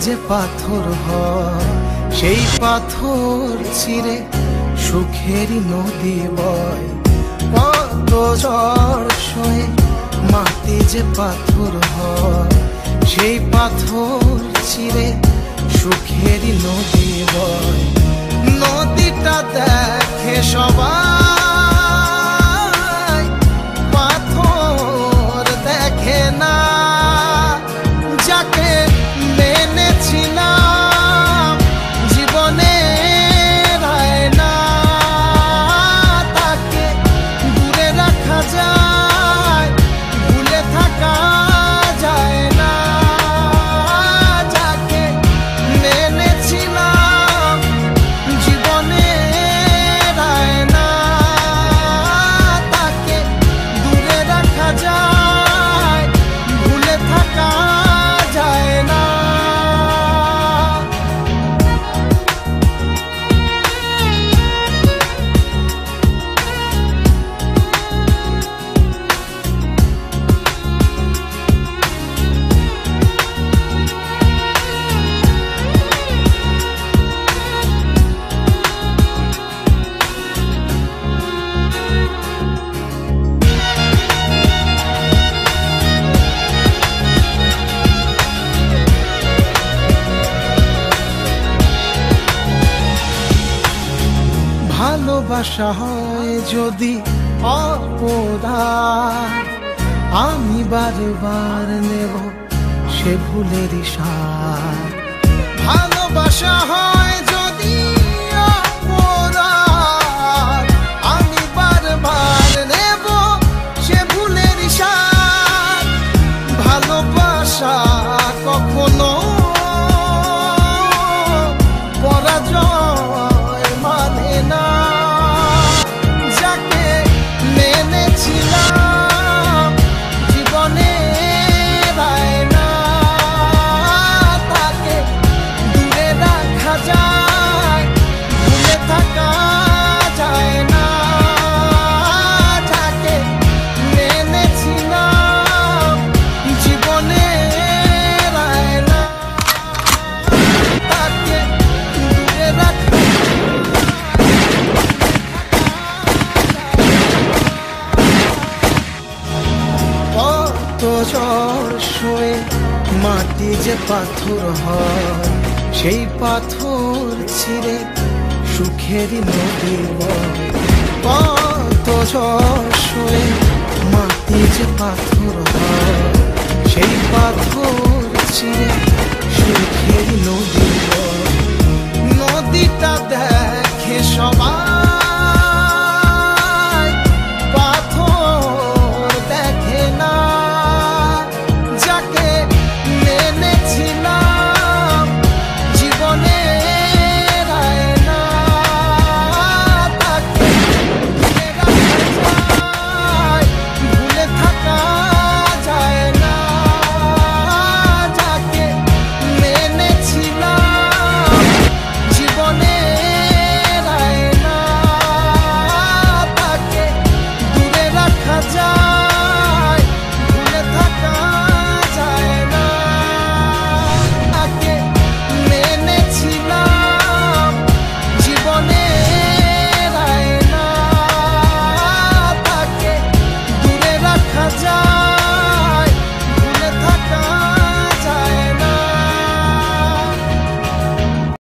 যে পাথর হয় সেই পাথর চিরে সুখেরই নদী বয়। কত ঝড় সয়ে মাটি যে পাথর হয় সেই পাথর চিরে সুখেরই নদী বয়। নদীটা দেখে সবাই, পাথর দেখে না। যাকে মেনেছিলাম জীবনে রায় না, তাকে দূরে রাখা যায়, ভুলে থাকা যায় না। যাকে মেনেছিলাম জীবনে রায় না, তাকে দূরে রাখা যায়, ভুলে থাকা যায় না। ভালোবাসা হয় যদি অপদান, আমি বারবার নেব সে ভুলেরই সার। ভালোবাসা হয় যদি অপদান, আমি বারবার নেব সে ভুলেরই সার। ভালোবাসা কখনো পরাজয় মানে না। যাকে মেনেছিলাম জীবনে রায় না, তাকে দূরে রাখা যায়, ভুলে থাকা যায় না। যাকে মেনেছিলাম জীবনে রায় না, তাকে দূরে রাখা। কত ঝড় সয়ে মাটি যে পাথর হয় সেই পাথর ছিঁড়ে সুখেরই নদী বয়। কত ঝড় সয়ে মাটি যে পাথর হয় সেই পাথর ছিঁড়ে সুখেরই নদী বয়। নদীটা দেখ